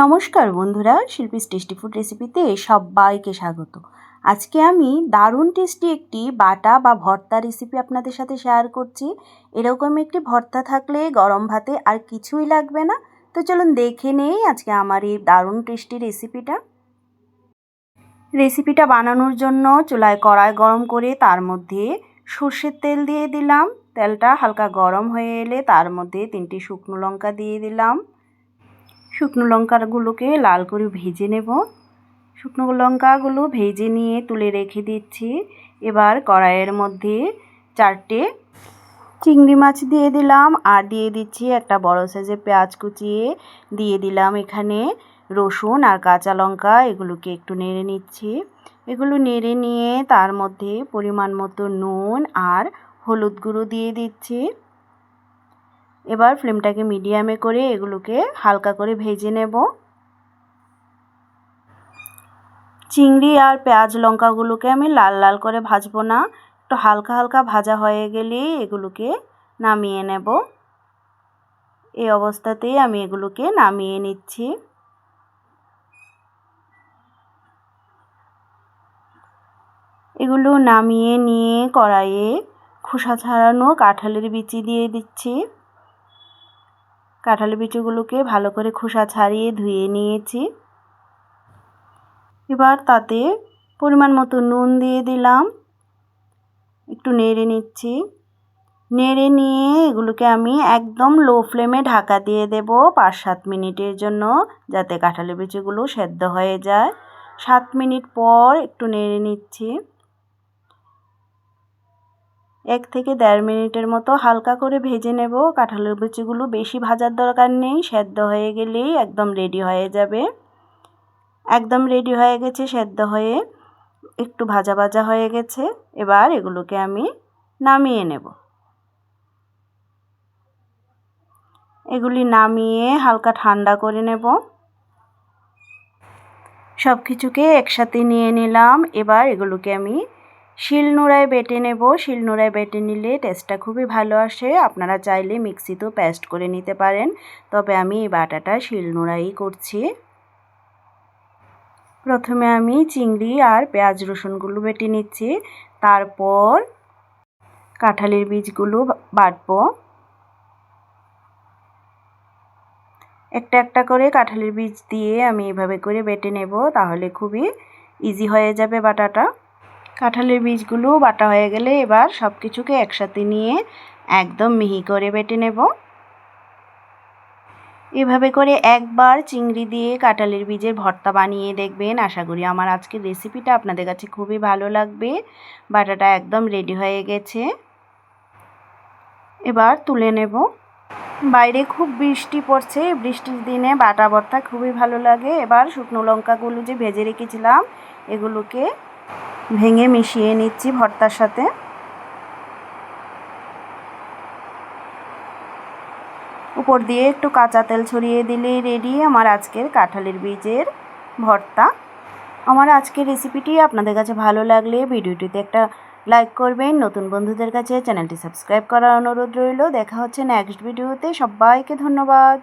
নমস্কার বন্ধুরা, Shilpi's tasty food রেসিপিতে সবাইকে স্বাগত। আজকে আমি দারুণ টেস্টি একটি বাটা বা ভর্তা রেসিপি আপনাদের সাথে শেয়ার করছি। এরকম একটি ভর্তা থাকলে গরম ভাতে আর কিছুই লাগবে না। তো চলুন দেখে নেই আজকে আমার এই দারুণ টেস্টি রেসিপিটা বানানোর জন্য চুলায় কড়াই গরম করে তার মধ্যে সর্ষের তেল দিয়ে দিলাম। তেলটা হালকা গরম হয়ে এলে তার মধ্যে 3টি শুকনো লঙ্কা দিয়ে দিলাম। শুকনো লঙ্কাগুলোকে লাল করে ভেজে নেব। শুকনো লঙ্কাগুলো ভেজে নিয়ে তুলে রেখে দিচ্ছি। এবার কড়াইয়ের মধ্যে 4টে চিংড়ি মাছ দিয়ে দিলাম আর দিয়ে দিচ্ছি একটা বড় সাইজের পেঁয়াজ কুচিয়ে দিয়ে দিলাম এখানে রসুন আর কাঁচা লঙ্কা। এগুলোকে একটু নেড়ে নিচ্ছি। এগুলো নেড়ে নিয়ে তার মধ্যে পরিমাণ মতো নুন আর হলুদ গুঁড়ো দিয়ে দিচ্ছি। এবার ফ্লেমটাকে মিডিয়ামে করে এগুলোকে হালকা করে ভেজে নেব। চিংড়ি আর পেঁয়াজ লঙ্কাগুলোকে আমি লাল লাল করে ভাজবো না, একটু হালকা হালকা ভাজা হয়ে গেলেই এগুলোকে নামিয়ে নেব। এই অবস্থাতেই আমি এগুলোকে নামিয়ে নিচ্ছি। এগুলো নামিয়ে নিয়ে কড়াইয়ে খোসা ছাড়ানো কাঁঠালের বিচি দিয়ে দিচ্ছি। কাঁঠালের বিচিগুলোকে ভালো করে খোসা ছাড়িয়ে ধুয়ে নিয়েছি। এবার তাতে পরিমাণ মতো নুন দিয়ে দিলাম, একটু নেড়ে নিচ্ছি। নেড়ে নিয়ে এগুলোকে আমি একদম লো ফ্লেমে ঢাকা দিয়ে দেব 5-7 মিনিটের জন্য, যাতে কাঁঠালের বিচিগুলো সেদ্ধ হয়ে যায়। 7 মিনিট পর একটু নেড়ে নিচ্ছি। 1 থেকে 1.5 মিনিটের মতো হালকা করে ভেজে নেব। কাঁঠালের বিচিগুলো বেশি ভাজার দরকার নেই, সেদ্ধ হয়ে গেলেই একদম রেডি হয়ে যাবে। একদম রেডি হয়ে গেছে, সেদ্ধ হয়ে একটু ভাজা ভাজা হয়ে গেছে। এবার এগুলোকে আমি নামিয়ে নেব। এগুলি নামিয়ে হালকা ঠান্ডা করে নেব। সব কিছুকে একসাথে নিয়ে নিলাম। এবার এগুলোকে আমি শিলনোড়ায় বেটে নেব। শিলনোড়ায় বেটে নিলে টেস্টটা খুবই ভালো আসে। আপনারা চাইলে মিক্সিতেও পেস্ট করে নিতে পারেন, তবে আমি এই বাটাটা শিলনোড়াই করছি। প্রথমে আমি চিংড়ি আর পেঁয়াজ রসুনগুলো বেটে নিচ্ছি, তারপর কাঁঠালের বীজগুলো বাটবো। একটা একটা করে কাঁঠালের বীজ দিয়ে আমি এভাবে করে বেটে নেব, তাহলে খুবই ইজি হয়ে যাবে বাটাটা। কাঁঠালের বীজগুলো বাটা হয়ে গেলে এবার সব কিছুকে একসাথে নিয়ে একদম মিহি করে বেটে নেব। এভাবে করে একবার চিংড়ি দিয়ে কাঁঠালের বীজের ভর্তা বানিয়ে দেখবেন। আশা করি আমার আজকের রেসিপিটা আপনাদের কাছে খুবই ভালো লাগবে। বাটাটা একদম রেডি হয়ে গেছে, এবার তুলে নেব। বাইরে খুব বৃষ্টি পড়ছে, বৃষ্টির দিনে বাটা ভর্তা খুবই ভালো লাগে। এবার শুকনো লঙ্কাগুলো যে ভেজে রেখেছিলাম এগুলোকে ভেঙে মিশিয়ে নিচ্ছি ভর্তার সাথে। উপর দিয়ে একটু কাঁচা তেল ছড়িয়ে দিলেই রেডি আমার আজকের কাঁঠালের বীজের ভর্তা। আমার আজকের রেসিপিটি আপনাদের কাছে ভালো লাগলে ভিডিওটিতে একটা লাইক করবেন। নতুন বন্ধুদের কাছে চ্যানেলটি সাবস্ক্রাইব করার অনুরোধ রইল। দেখা হচ্ছে নেক্সট ভিডিওতে। সবাইকে ধন্যবাদ।